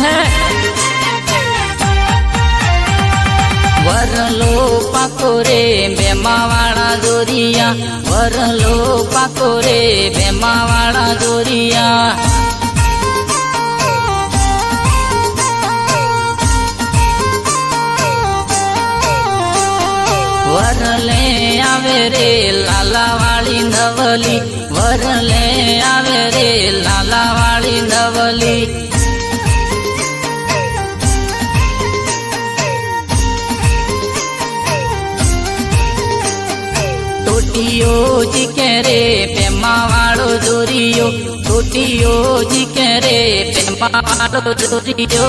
है। वरलो पाको रे बेमावाड़ा जोरिया, वरलो पाको रे बेमावाड़ा जोरिया। वरले आवे रे लाला वाली नवली, वरले आवे रे लाला वाली नवली। टोटियो जी के रे पेमा वालो जोरियो, टोटियो जी के रे पेमा वालो जोरियो।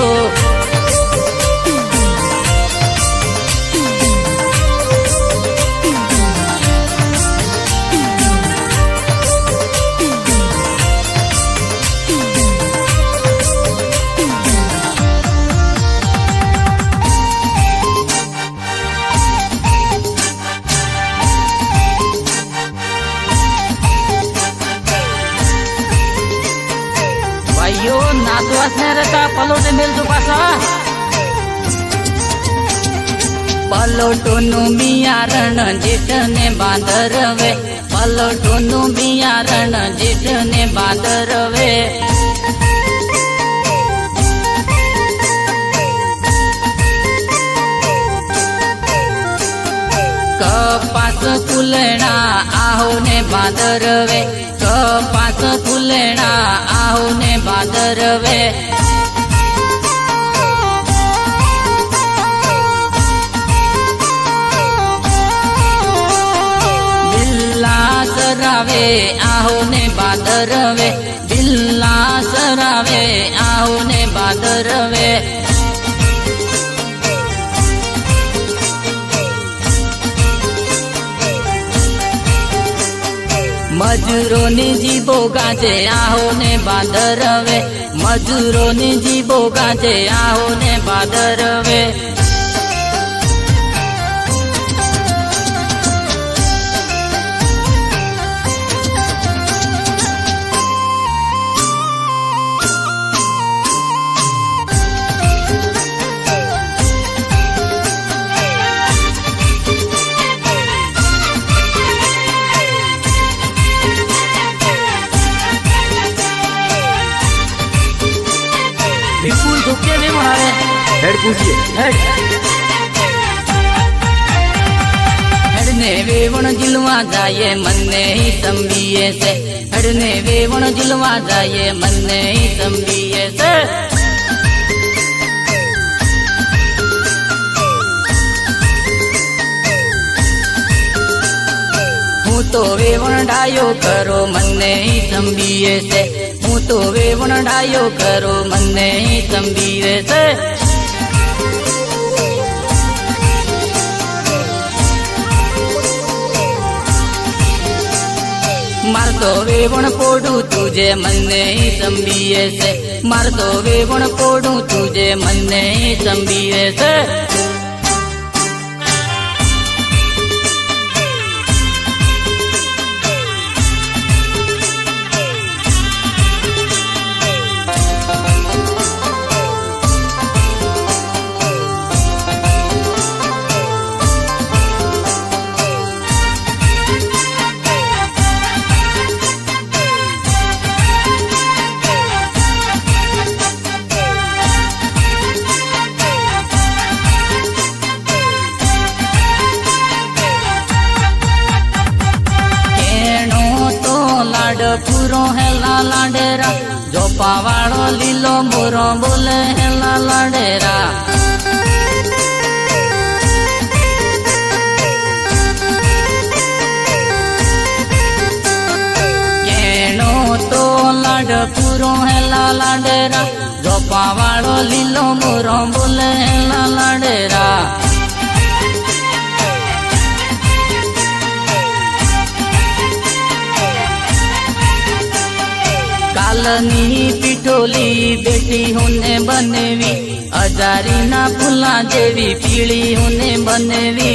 नाचवासण्याचा पलोटे मिळतो पासा, पलोटोनु बियारण जेठने बांधरवे, पलोटोनु बियारण जेठने बांधरवे। कपास फुलणा आहो ने बांधरवे, कपास फुलणा आहो ने बांधरवे। बिल्ला सरावे आहो ने बांधरवे, बिल्ला सरावे आहो ने बांधरवे। मजूरोनी जीबो गाजे आहो ने बांधरवे, मजूरोनी जीबो गाजे आहो ने बांधरवे। विपुल धोखे में मारे हेड पूछिए हेड ने वेवण जिलवा जाए मन्ने ही संबिये से, हेड ने वेवण जिलवा जाए मन्ने ही संबिये से। हूँ तो वेवण डायो करो मन्ने ही संबिये से, हूँ तो वेवण डायो करो मन्ने ही संबिये से। मार तो वेवण पोडू तुझे मन्ने ही संबिये से, मार तो वेवण पोडू तुझे मन्ने ही संबिये से। पूरो है लाला डेरा, जोपा वालो लीलो मोरो बोले है लाला डेरा। केनो तो लाड पूरो है लाला डेरा, जोपा वालो लीलो मोरो बोले है लाला डेरा। कालनी पिठोली बेटी होने बनेवी, अजारी ना फुला देवी पीली होने बनेवी।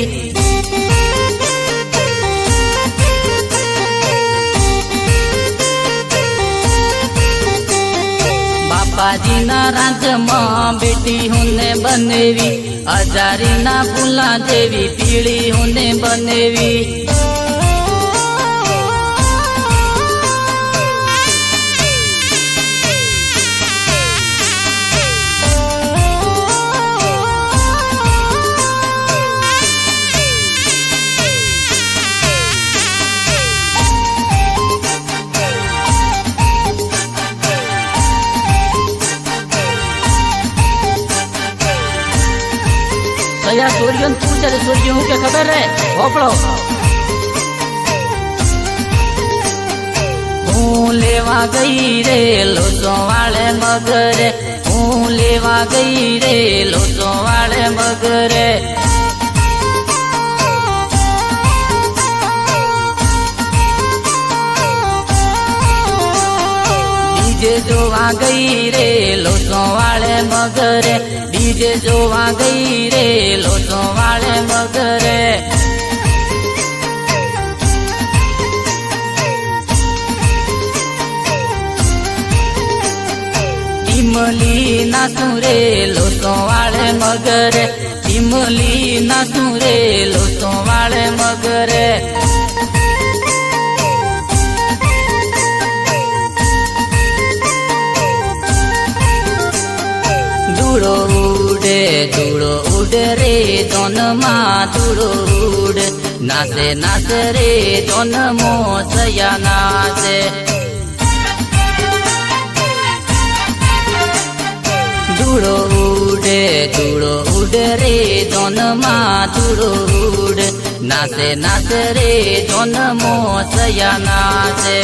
बापा અંબાજીના રાજમાં બેટી હુંને બનેવી, હજારીના ફૂલા જેવી પીળી હુંને બનેવી. સયા સૂર્ય તું છે સૂર્ય હું કે ખબર હે હોપળો. હું લેવા ગઈ રે લોચો વાળે મગરે, હું લેવા ગઈ રે લોચો વાળે મગરે. ડીજે જોવા ગઈ રે લોચો વાળે મગરે, ડીજે જોવા ગઈ રે લોચો વાળે મગરે. ટીમલી નાચું રે લોચો વાળે મગરે, ટીમલી નાચું રે લોચો વાળે મગરે. ધૂળો ઉડે રે જોનમાં ધૂળો ઉડે, નાચે નાચે રે જોનમો સયા નાચે. ધૂળો ઉડે રે જોનમાં ધૂળો ઉડે, નાચે નાચે રે જોનમો સયા નાચે.